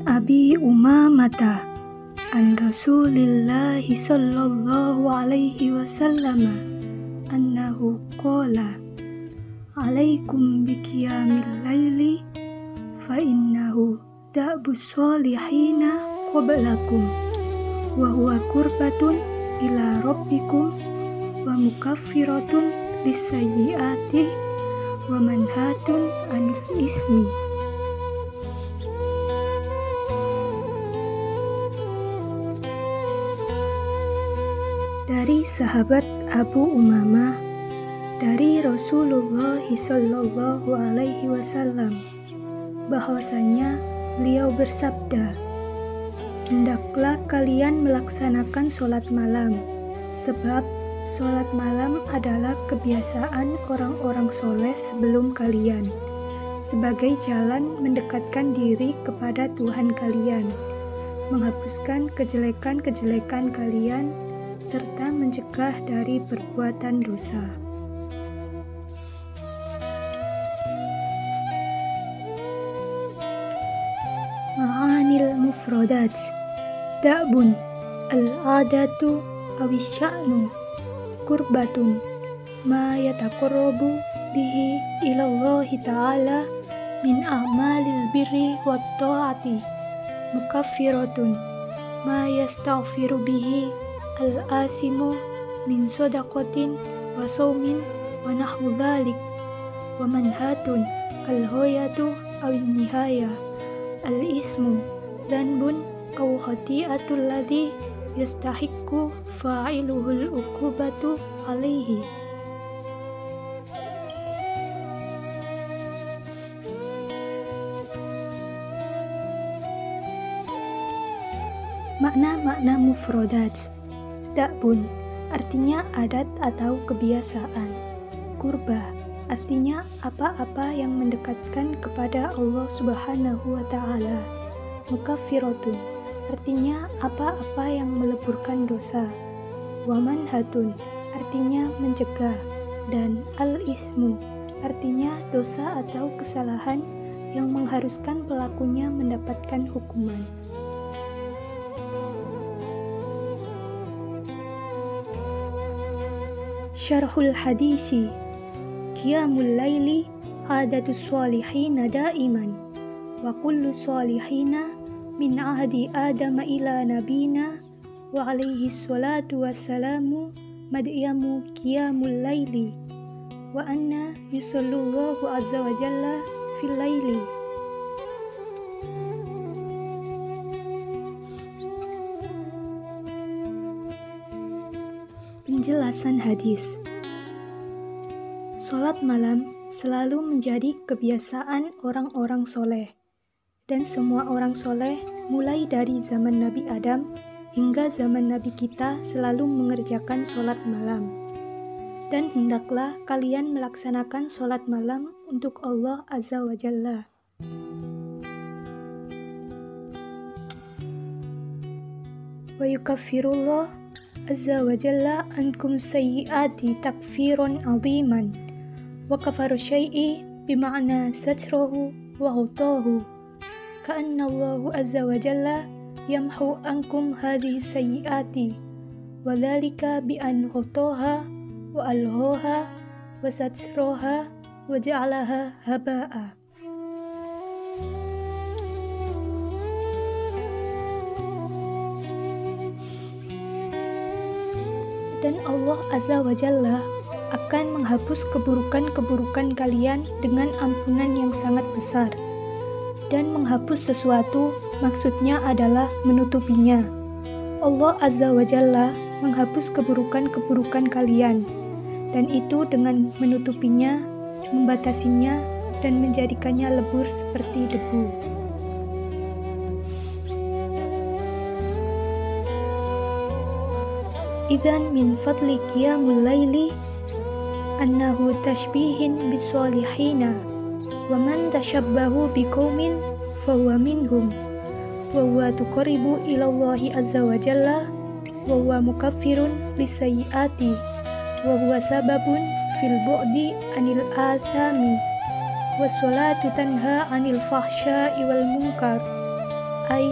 Abi Umamata an Rasulillahi sallallahu alaihi wasallam annahu qala alaikum biqiyamil laili fa innahu da'bus solihina qablakum wa huwa qurbatun ila rabbikum wa mukaffiratun lisayyiati wa manhatun anil ismi. Dari sahabat Abu Umamah dari Rasulullah sallallahu alaihi wasallam bahwasanya beliau bersabda, hendaklah kalian melaksanakan sholat malam, sebab sholat malam adalah kebiasaan orang-orang soleh sebelum kalian, sebagai jalan mendekatkan diri kepada Tuhan kalian, menghapuskan kejelekan-kejelekan kalian, serta mencegah dari perbuatan dosa. Ma'anil mufradat da'bun al-adatu awisya'nu kurbatun ma yataqarrabu bihi ilallahi ta'ala min a'malil birri wat ta'ati mukaffiratun ma yastaghfiru bihi al-athimu min sodaqatin wa sawmin wa nahwu dhalik wa manhatun al-hoyatu awin nihaya al-ismu dhanbun aw khati'atul ladhi yastahiqqu fa'iluhul uqubatu alaihi. Makna-makna mufradat. Da'bun artinya adat atau kebiasaan. Qurbah artinya apa-apa yang mendekatkan kepada Allah Subhanahu wa Ta'ala. Mukaffiratun artinya apa-apa yang meleburkan dosa. Wa manhatun artinya mencegah. Dan al-ismu artinya dosa atau kesalahan yang mengharuskan pelakunya mendapatkan hukuman. Syarhul hadisi qiyamul laili adatus solihina daiman wa kullu solihina min ahdi adama ila nabina wa alaihi salatu wassalamu mad'iyamu qiyamul laili wa anna yusallullahu azza wa jalla fil laili. Penjelasan hadis. Sholat malam selalu menjadi kebiasaan orang-orang soleh, dan semua orang soleh mulai dari zaman Nabi Adam hingga zaman Nabi kita selalu mengerjakan sholat malam. Dan hendaklah kalian melaksanakan sholat malam untuk Allah Azza wa Jalla. Wa yukaffirullah Azza wa Jalla ankum sayyiati takfiron aziman wa kafaru syai'i bima'na satrahu wa hutahu ka'anna Allahu Azza wa Jalla yamhu ankum hadhihi sayyiati wa dhalika bi'an hutaha wa alhoha wa satraha wa ja'alaha haba'a. Dan Allah Azza wa Jalla akan menghapus keburukan-keburukan kalian dengan ampunan yang sangat besar. Dan menghapus sesuatu maksudnya adalah menutupinya. Allah Azza wa Jalla menghapus keburukan-keburukan kalian, dan itu dengan menutupinya, membatasinya, dan menjadikannya lebur seperti debu. Idzan min fadli qiyamul laili annahu tashbihin bisolihina wa man tashabbahu biqaumin fahuwa minhum wa huwa tuqarribu ilallahi azza wa jalla wa huwa mukaffirun lisayyiati wa huwa sababun fil bu'di anil athami was salatu tanha anil fahsya'i wal munkar ay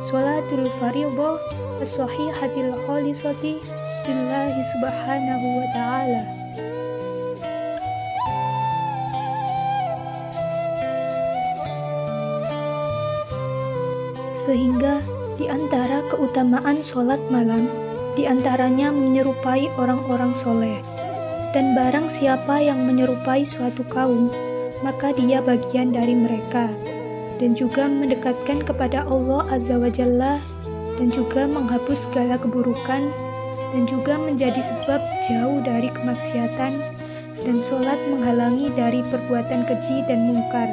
sholatul fardhah as-sahihatil khalisati lillahi subhanahu wa ta'ala. Sehingga di antara keutamaan sholat malam, di antaranya menyerupai orang-orang soleh. Dan barang siapa yang menyerupai suatu kaum, maka dia bagian dari mereka. Dan juga mendekatkan kepada Allah Azza wa Jalla, dan juga menghapus segala keburukan, dan juga menjadi sebab jauh dari kemaksiatan, dan sholat menghalangi dari perbuatan keji dan mungkar,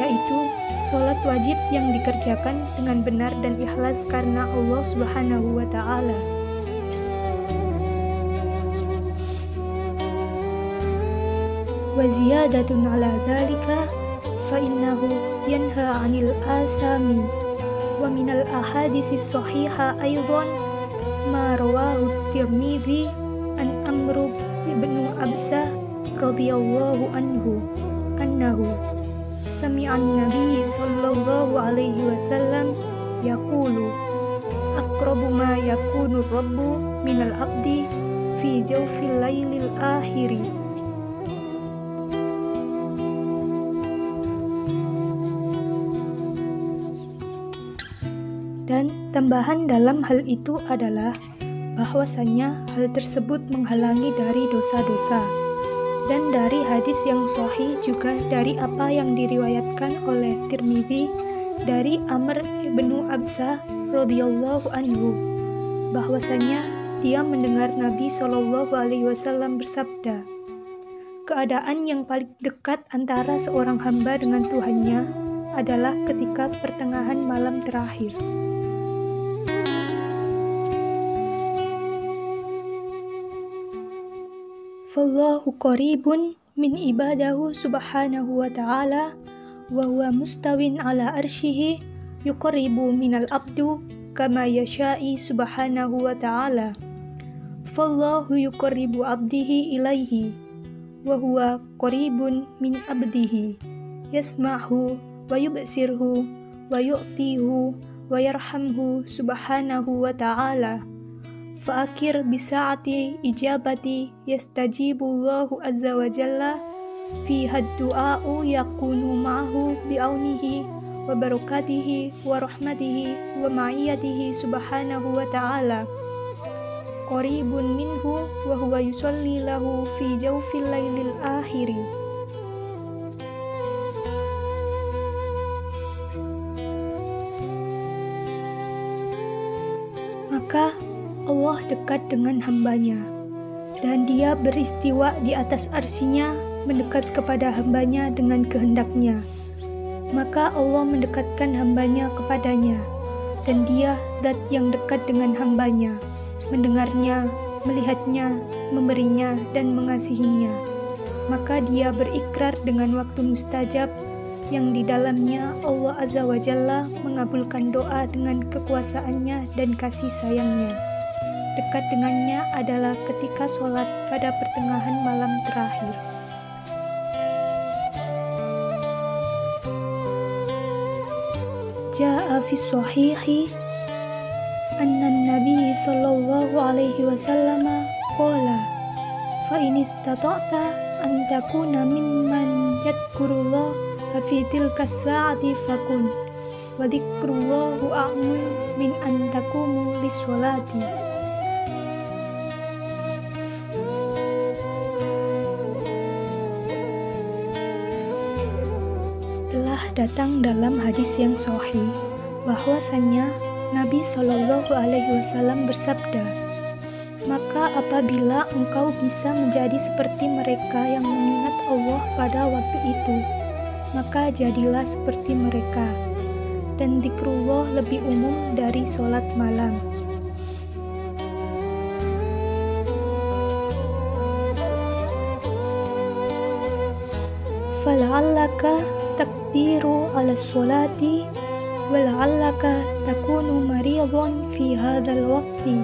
yaitu sholat wajib yang dikerjakan dengan benar dan ikhlas karena Allah Subhanahu wa Ta'ala. Wa ziyadatun ala dhalika fa innahu yanha 'anil athami wa minal ahaditsis shahiha aidan ma rawahu Tirmidzi an Amr bin Absa radhiyallahu anhu annahu sami'an Nabi sallallahu alaihi wasallam yaqulu aqrabu ma yakunu rabbu minal abdi fi jawfil lailil akhiri. Dan tambahan dalam hal itu adalah bahwasannya hal tersebut menghalangi dari dosa-dosa. Dan dari hadis yang sahih juga dari apa yang diriwayatkan oleh Tirmidzi dari Amr bin Absa radhiyallahu anhu, bahwasanya dia mendengar Nabi Shallallahu alaihi wasallam bersabda, keadaan yang paling dekat antara seorang hamba dengan Tuhannya adalah ketika pertengahan malam terakhir. Fallahu qaribun min ibadahu subhanahu wa ta'ala wa huwa mustawin ala arshihi yuqarribu minal abdu kama yasha'i subhanahu wa ta'ala. Fallahu yuqarribu abdihi ilaihi wa huwa qaribun min abdihi yasma'hu wa yubsirhu wa yu'tihu wa yarhamhu subhanahu wa ta'ala. Fa'akir bisa'ati ijabati yastajibullahu azza wa jalla fi haddu'a'u yakunu ma'ahu bi'aunihi wa barakatihi wa rahmatihi wa ma'iyatihi subhanahu wa ta'ala qaribun minhu wa huwa yusalli lahu fi jawfil lailil akhiri. Maka Allah dekat dengan hambanya, dan dia beristiwa di atas arsinya, mendekat kepada hambanya dengan kehendaknya. Maka Allah mendekatkan hambanya kepadanya, dan dia zat yang dekat dengan hambanya, mendengarnya, melihatnya, memberinya, dan mengasihinya. Maka dia berikrar dengan waktu mustajab, yang di dalamnya Allah Azza wa Jalla mengabulkan doa dengan kekuasaannya dan kasih sayangnya. Dekat dengannya adalah ketika sholat pada pertengahan malam terakhir. Ja'a fi shahihi anna Nabi sallallahu alaihi wasallam qala fa in istata'ta an takuna mimman yadhkurullah fi tilka as-sa'ati fakun wa dzikrullahu a'mun min an taqumu lis-sholati. Telah datang dalam hadis yang sahih bahwasannya Nabi Shallallahu alaihi wasallam bersabda, maka apabila engkau bisa menjadi seperti mereka yang mengingat Allah pada waktu itu, maka jadilah seperti mereka, dan zikrullah lebih umum dari sholat malam. Fala'allaka takdiru ala sholati wala'allaka takunu maridan fi hadzal waqti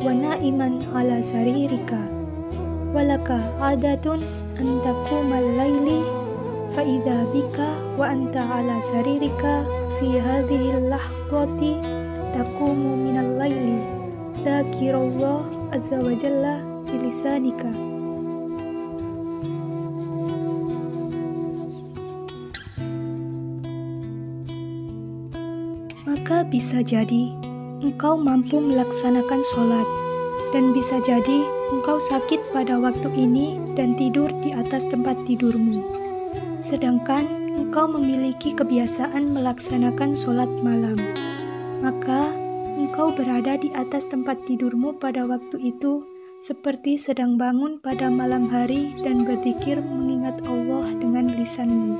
wa na'iman ala saririka walaka adatun an taqumal laili fa idza bika wa anta ala saririka fi hadhil lahzati taqumu minal laili dzakirallah azza wa jalla bilisanika. Maka bisa jadi engkau mampu melaksanakan sholat, dan bisa jadi engkau sakit pada waktu ini dan tidur di atas tempat tidurmu. Sedangkan engkau memiliki kebiasaan melaksanakan sholat malam. Maka engkau berada di atas tempat tidurmu pada waktu itu seperti sedang bangun pada malam hari dan berzikir mengingat Allah dengan lisanmu.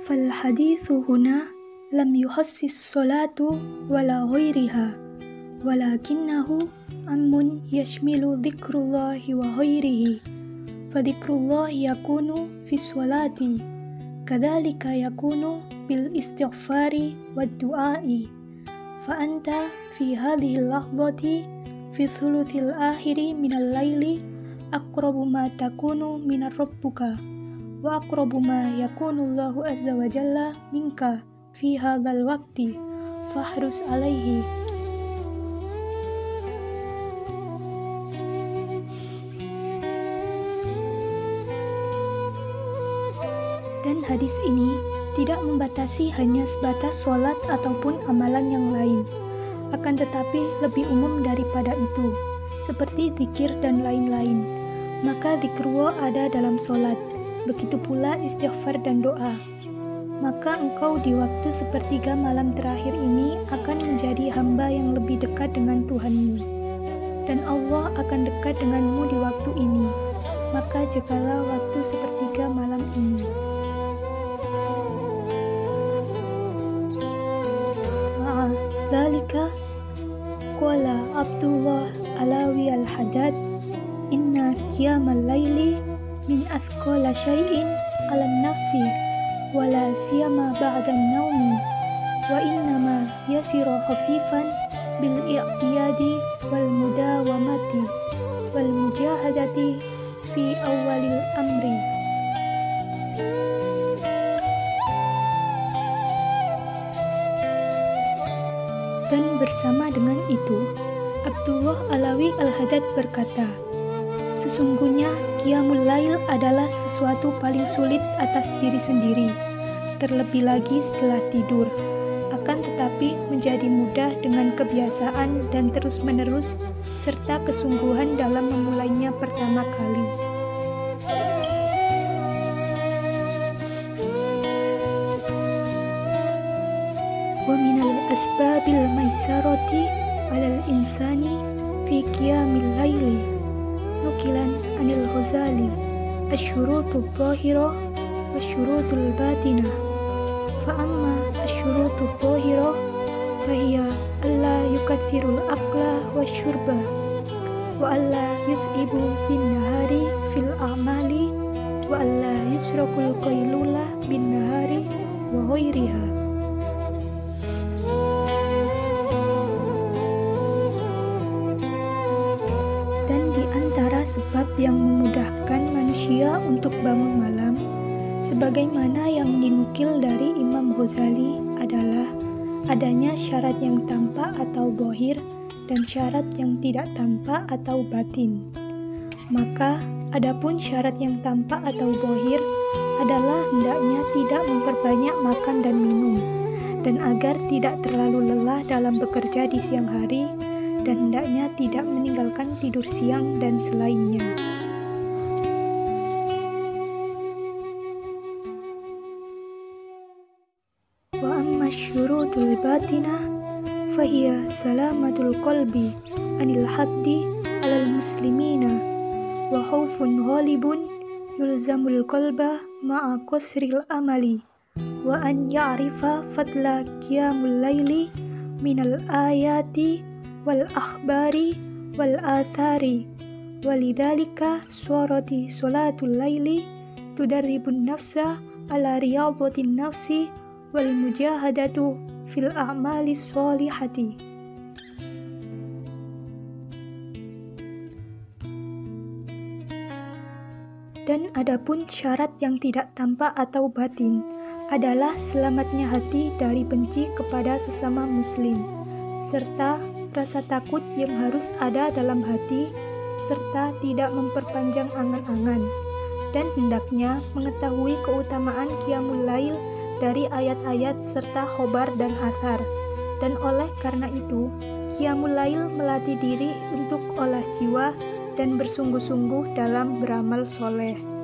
Fal hadithu huna lam yuhassis salatu wala ghairiha walakinnahu ammun yashmilu dzikrullahi wa ghairihi fa dzikrullahi yakunu fi sholati kadzalika yakunu bil istighfari wad du'ai fa anta fi hadhihi lahzati fi thuluthil akhiri minal laili aqrabu ma takunu minar rabbuka wa aqrabu ma yakunullahu azza wa jalla minka fi hadzal waqti fahrus alaihi. Dan hadis ini tidak membatasi hanya sebatas sholat ataupun amalan yang lain, akan tetapi lebih umum daripada itu, seperti zikir dan lain-lain. Maka zikrullah ada dalam sholat, begitu pula istighfar dan doa. Maka engkau di waktu sepertiga malam terakhir ini akan menjadi hamba yang lebih dekat dengan Tuhanmu, dan Allah akan dekat denganmu di waktu ini. Maka jagalah waktu sepertiga malam ini. Dzalika qala Abdullah Alawi al-Haddad inna qiyamal laili min athqala syai'in 'alan nafsi wala siyama ba'da an-naumi wa innama yasiru khafifan bil i'tiyadi wal mudawamati wal mujahadati fi awwalil amri. Dan bersama dengan itu, Abdullah Alawi al-Haddad berkata, sesungguhnya qiyamul lail adalah sesuatu paling sulit atas diri sendiri, terlebih lagi setelah tidur. Akan tetapi menjadi mudah dengan kebiasaan dan terus-menerus serta kesungguhan dalam memulainya pertama kali. Wa minal asbabil maisarati 'alal insani fi qiyamil laili nukilan anil Ghazali asyurutul zahirah wa syurutul batinah fa amma asyurutul zahirah fa hiya alla yukathirul aqla wa syurba wa alla yus'ibu bin nahari fil a'mali wa alla yusrakul qailulah bin nahari wa ghairiha. Sebab yang memudahkan manusia untuk bangun malam, sebagaimana yang dinukil dari Imam Ghazali adalah adanya syarat yang tampak atau zahir dan syarat yang tidak tampak atau batin. Maka, adapun syarat yang tampak atau zahir adalah hendaknya tidak memperbanyak makan dan minum, dan agar tidak terlalu lelah dalam bekerja di siang hari, dan hendaknya tidak meninggalkan tidur siang dan selainnya. Wa amma syurutul batinah fahiya salamatul qalbi anil haddi alal muslimina wa khawfun ghalibun yulzamul qalba ma'a qasril amali wa an ya'rifa fadla qiyamul laili minal ayati wal akhbari wal athari walidhalika suarati salatul laili tudarribun nafsa ala riyadhatin nafsi wal mujahadatu fil a'mali sholihati. Dan adapun syarat yang tidak tampak atau batin adalah selamatnya hati dari benci kepada sesama muslim, serta rasa takut yang harus ada dalam hati, serta tidak memperpanjang angan-angan, dan hendaknya mengetahui keutamaan Qiyamul Lail dari ayat-ayat serta khobar dan athar. Dan oleh karena itu, Qiyamul Lail melatih diri untuk olah jiwa dan bersungguh-sungguh dalam beramal soleh.